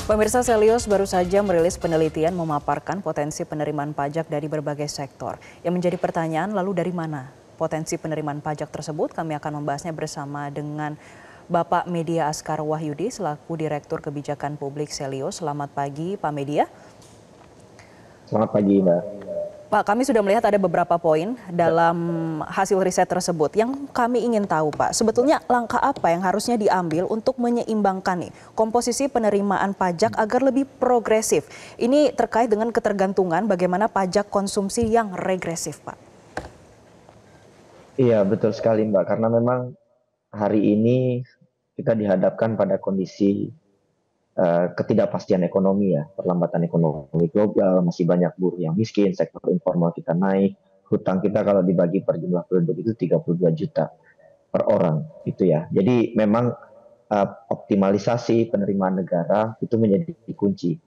Pemirsa, Selios baru saja merilis penelitian memaparkan potensi penerimaan pajak dari berbagai sektor. Yang menjadi pertanyaan, lalu dari mana potensi penerimaan pajak tersebut? Kami akan membahasnya bersama dengan Bapak Media Askar Wahyudi selaku Direktur Kebijakan Publik Selios. Selamat pagi Pak Media. Selamat pagi, Mbak. Pak, kami sudah melihat ada beberapa poin dalam hasil riset tersebut. Yang kami ingin tahu, Pak, sebetulnya langkah apa yang harusnya diambil untuk menyeimbangkan nih komposisi penerimaan pajak agar lebih progresif? Ini terkait dengan ketergantungan bagaimana pajak konsumsi yang regresif, Pak. Iya, betul sekali, Mbak. Karena memang hari ini kita dihadapkan pada kondisi ketidakpastian ekonomi ya, perlambatan ekonomi global, masih banyak buruh yang miskin, sektor informal kita naik, hutang kita kalau dibagi per jumlah penduduk itu 32 juta per orang gitu ya. Jadi memang optimalisasi penerimaan negara itu menjadi kunci.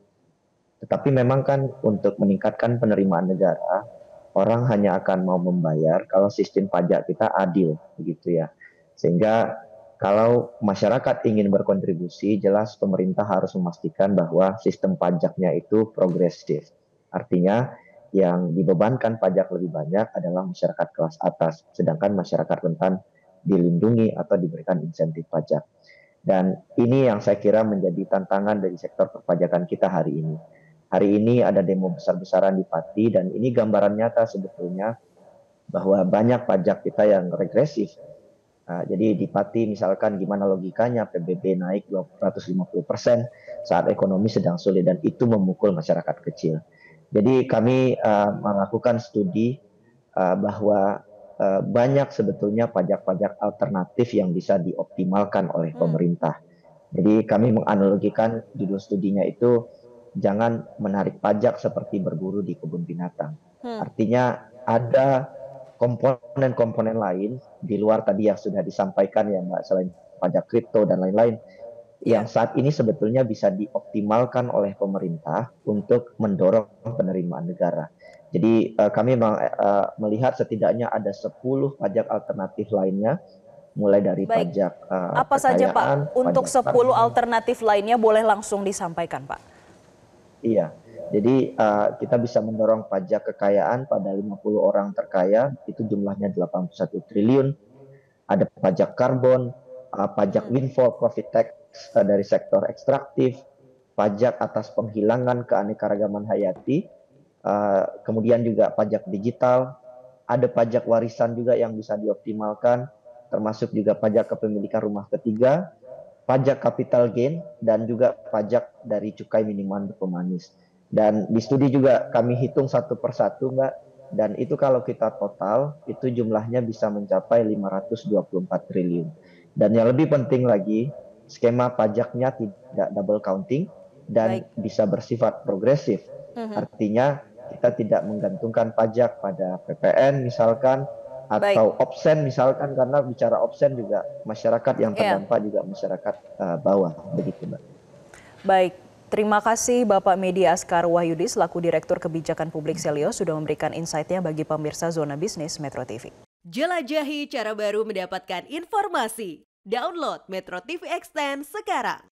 Tetapi memang kan untuk meningkatkan penerimaan negara, orang hanya akan mau membayar kalau sistem pajak kita adil, begitu ya. Sehingga kalau masyarakat ingin berkontribusi, jelas pemerintah harus memastikan bahwa sistem pajaknya itu progresif. Artinya yang dibebankan pajak lebih banyak adalah masyarakat kelas atas, sedangkan masyarakat rentan dilindungi atau diberikan insentif pajak. Dan ini yang saya kira menjadi tantangan dari sektor perpajakan kita hari ini. Hari ini ada demo besar-besaran di Pati dan ini gambaran nyata sebetulnya bahwa banyak pajak kita yang regresif. Jadi di Pati misalkan gimana logikanya PBB naik 250% saat ekonomi sedang sulit dan itu memukul masyarakat kecil. Jadi kami melakukan studi bahwa banyak sebetulnya pajak-pajak alternatif yang bisa dioptimalkan oleh pemerintah. Jadi kami menganalogikan judul studinya itu jangan menarik pajak seperti berburu di kebun binatang. Artinya ada komponen-komponen lain di luar tadi yang sudah disampaikan ya Mbak, selain pajak kripto dan lain-lain, yang saat ini sebetulnya bisa dioptimalkan oleh pemerintah untuk mendorong penerimaan negara. Jadi kami melihat setidaknya ada 10 pajak alternatif lainnya, mulai dari Baik, pajak apa saja kekayaan, Pak? Untuk pajak 10 karbon. alternatif lainnya boleh langsung disampaikan, Pak. Iya, jadi kita bisa mendorong pajak kekayaan pada 50 orang terkaya, itu jumlahnya 81 triliun. Ada pajak karbon, pajak windfall profit tax dari sektor ekstraktif, pajak atas penghilangan keanekaragaman hayati, kemudian juga pajak digital, ada pajak warisan juga yang bisa dioptimalkan, termasuk juga pajak kepemilikan rumah ketiga, pajak capital gain, dan juga pajak dari cukai minuman berpemanis. Dan di studi juga kami hitung satu persatu, Mbak, dan itu kalau kita total, itu jumlahnya bisa mencapai 524 triliun. Dan yang lebih penting lagi, skema pajaknya tidak double counting dan Baik. bisa bersifat progresif. Artinya kita tidak menggantungkan pajak pada PPN misalkan, Baik. atau absen misalkan, karena bicara absen juga masyarakat yang Ya. terdampak juga masyarakat bawah begitu Mbak. Baik, terima kasih Bapak Media Askar Wahyudi selaku Direktur Kebijakan Publik Selios sudah memberikan insight-nya bagi pemirsa Zona Bisnis Metro TV. Jelajahi cara baru mendapatkan informasi. Download Metro TV Extend sekarang.